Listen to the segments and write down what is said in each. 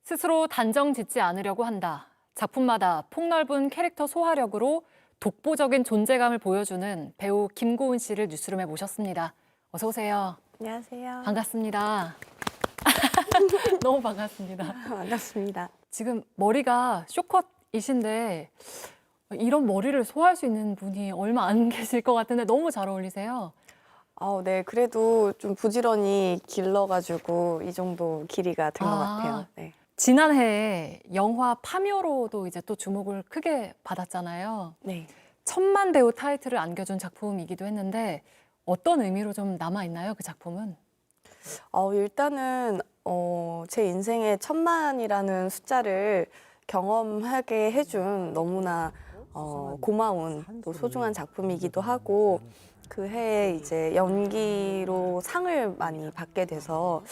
스스로 단정 짓지 않으려고 한다. 작품마다 폭넓은 캐릭터 소화력으로 독보적인 존재감을 보여주는 배우 김고은 씨를 뉴스룸에 모셨습니다. 어서 오세요. 안녕하세요. 반갑습니다. 너무 반갑습니다. 반갑습니다. 지금 머리가 쇼컷이신데 이런 머리를 소화할 수 있는 분이 얼마 안 계실 것 같은데 너무 잘 어울리세요. 네, 그래도 좀 부지런히 길러가지고 이 정도 길이가 된 것 같아요. 네. 지난해 영화 파묘로도 이제 또 주목을 크게 받았잖아요. 네. 천만 배우 타이틀을 안겨준 작품이기도 했는데 어떤 의미로 좀 남아있나요, 그 작품은? 일단은 제 인생에 1000만이라는 숫자를 경험하게 해준 너무나 고마운 또 소중한 작품이기도 하고 그 해에 이제 연기로 상을 많이 받게 돼서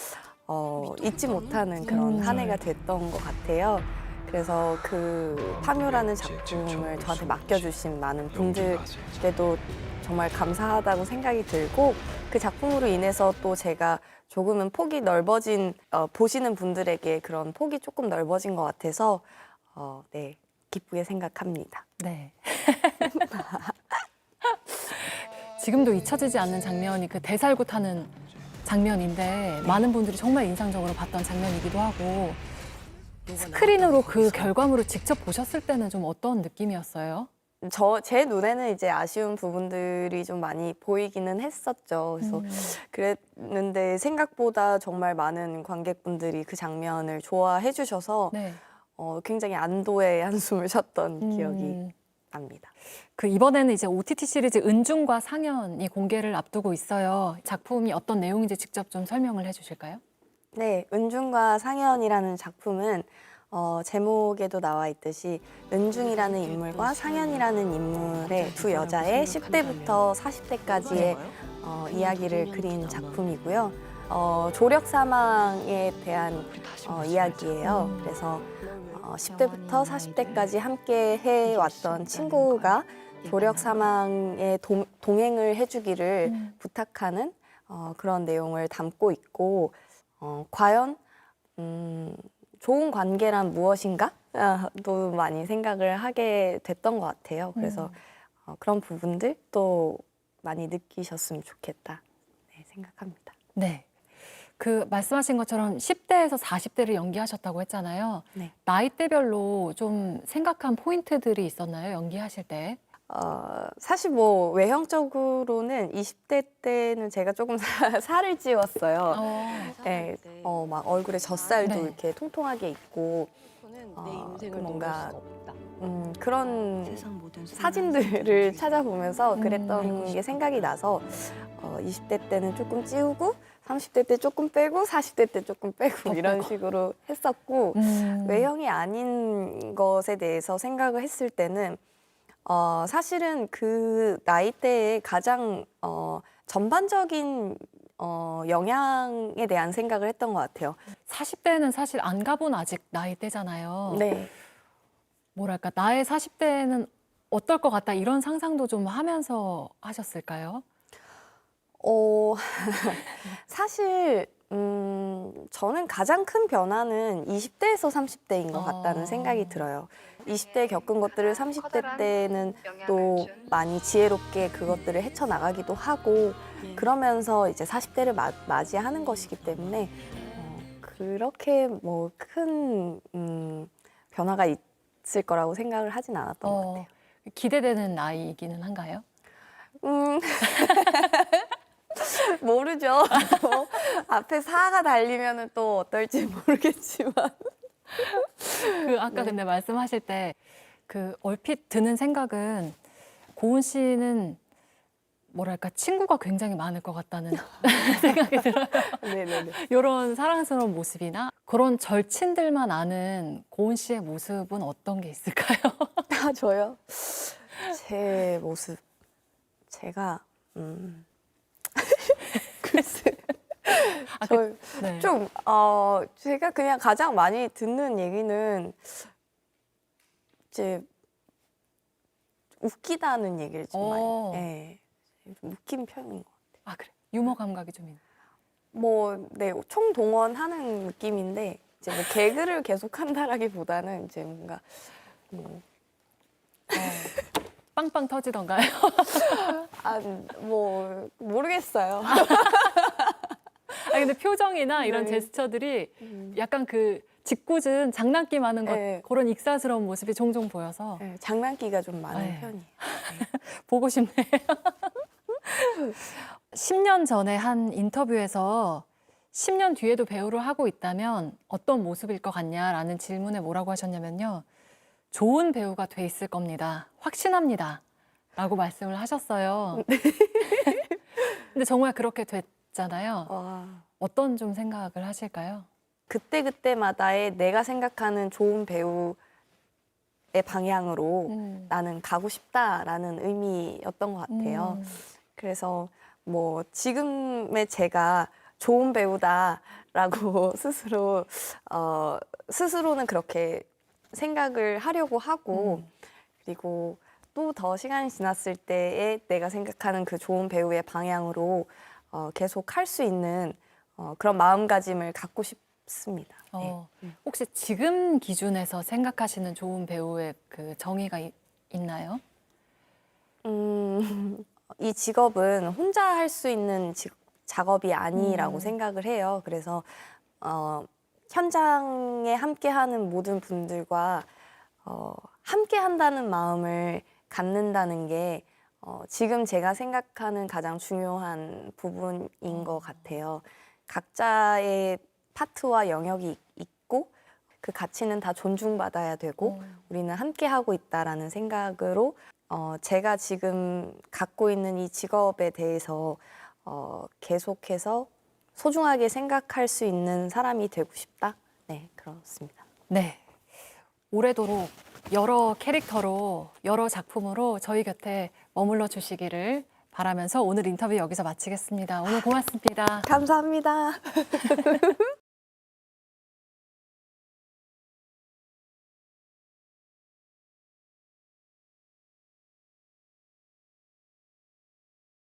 잊지 못하는 그런 한 해가 됐던 것 같아요. 그래서 그 파묘라는 작품을 저한테 맡겨주신 많은 분들께도 정말 감사하다고 생각이 들고 그 작품으로 인해서 또 제가 조금은 폭이 넓어진 보시는 분들에게 그런 폭이 조금 넓어진 것 같아서 네, 기쁘게 생각합니다. 네. 지금도 잊혀지지 않는 장면이 그 대살구 타는 장면인데 많은 분들이 정말 인상적으로 봤던 장면이기도 하고 스크린으로 그 결과물을 직접 보셨을 때는 좀 어떤 느낌이었어요? 제 눈에는 이제 아쉬운 부분들이 좀 많이 보이기는 했었죠. 그래서 그랬는데 생각보다 정말 많은 관객분들이 그 장면을 좋아해 주셔서 네. 굉장히 안도의 한숨을 쉬었던 기억이 납니다. 그 이번에는 이제 OTT 시리즈 은중과 상연이 공개를 앞두고 있어요. 작품이 어떤 내용인지 직접 좀 설명을 해주실까요? 네, 은중과 상현이라는 작품은 제목에도 나와 있듯이 은중이라는 인물과 상현이라는 인물의 두 여자의 10대부터 40대까지의 이야기를 그린 작품이고요. 조력 사망에 대한 이야기예요. 그래서 10대부터 40대까지 함께 해왔던 친구가 조력 사망에 동행을 해주기를 부탁하는 그런 내용을 담고 있고 과연 좋은 관계란 무엇인가? 도 많이 생각을 하게 됐던 것 같아요. 그래서 그런 부분들 또 많이 느끼셨으면 좋겠다 생각합니다. 네. 그 말씀하신 것처럼 10대에서 40대를 연기하셨다고 했잖아요. 네. 나이대별로 좀 생각한 포인트들이 있었나요? 연기하실 때? 사실 뭐 외형적으로는 20대 때는 제가 조금 살을 찌웠어요. 네, 막 얼굴에 젖살도 네. 이렇게 통통하게 있고 뭔가 그런 사진들을 찾아보면서 그랬던 게 생각이 나서 20대 때는 조금 찌우고 30대 때 조금 빼고 40대 때 조금 빼고 이런 식으로 했었고 외형이 아닌 것에 대해서 생각을 했을 때는 사실은 그 나이대에 가장 전반적인 영향에 대한 생각을 했던 것 같아요. 40대는 사실 안 가본 아직 나이대잖아요. 네. 뭐랄까, 나의 40대는 어떨 것 같다 이런 상상도 좀 하면서 하셨을까요? 사실 저는 가장 큰 변화는 20대에서 30대인 것 같다는 생각이 들어요. 20대에 겪은 것들을 30대 때는 또 많이 지혜롭게 그것들을 헤쳐나가기도 하고 그러면서 이제 40대를 맞이하는 것이기 때문에 그렇게 뭐 큰 변화가 있을 거라고 생각을 하진 않았던 것 같아요. 기대되는 나이이기는 한가요? 음, 모르죠. 앞에 4가 달리면 또 어떨지 모르겠지만. 그 아까 근데 말씀하실 때 그 얼핏 드는 생각은 고은 씨는 뭐랄까 친구가 굉장히 많을 것 같다는 생각이 들어요. 네네네. 이런 사랑스러운 모습이나 그런 절친들만 아는 고은 씨의 모습은 어떤 게 있을까요? 저요? 제 모습. 제가, 글쎄. 네. 좀, 제가 그냥 가장 많이 듣는 얘기는 이제 웃기다는 얘기를 좀 많이, 네, 좀 웃긴 편인 것 같아요. 아, 그래. 유머 감각이 좀 있는. 뭐, 네, 총동원하는 느낌인데, 이제 뭐 개그를 계속 한다라기보다는 이제 뭔가 빵빵 터지던가요? 뭐 모르겠어요. 아 근데 표정이나 이런 네. 제스처들이 약간 그 짓궂은 장난기 많은 것 네. 그런 익살스러운 모습이 종종 보여서 네, 장난기가 좀 많은 네. 편이에요. 보고 싶네요. 10년 전에 한 인터뷰에서 10년 뒤에도 배우를 하고 있다면 어떤 모습일 것 같냐라는 질문에 뭐라고 하셨냐면요. 좋은 배우가 돼 있을 겁니다. 확신합니다. 라고 말씀을 하셨어요. 근데 정말 그렇게 됐잖아요. 와. 어떤 좀 생각을 하실까요? 그때그때마다의 내가 생각하는 좋은 배우의 방향으로 나는 가고 싶다라는 의미였던 것 같아요. 그래서 뭐 지금의 제가 좋은 배우다라고 스스로는 그렇게 생각을 하려고 하고 그리고 또 더 시간이 지났을 때에 내가 생각하는 그 좋은 배우의 방향으로 계속 할 수 있는 그런 마음가짐을 갖고 싶습니다. 혹시 지금 기준에서 생각하시는 좋은 배우의 그 정의가 있나요? 이 직업은 혼자 할 수 있는 작업이 아니라고 생각을 해요. 그래서 현장에 함께하는 모든 분들과 함께한다는 마음을 갖는다는 게 지금 제가 생각하는 가장 중요한 부분인 것 같아요. 각자의 파트와 영역이 있고 그 가치는 다 존중받아야 되고 우리는 함께하고 있다라는 생각으로 제가 지금 갖고 있는 이 직업에 대해서 계속해서 소중하게 생각할 수 있는 사람이 되고 싶다. 네, 그렇습니다. 네. 오래도록 여러 캐릭터로 여러 작품으로 저희 곁에 머물러 주시기를 바라면서 오늘 인터뷰 여기서 마치겠습니다. 오늘 고맙습니다. 감사합니다.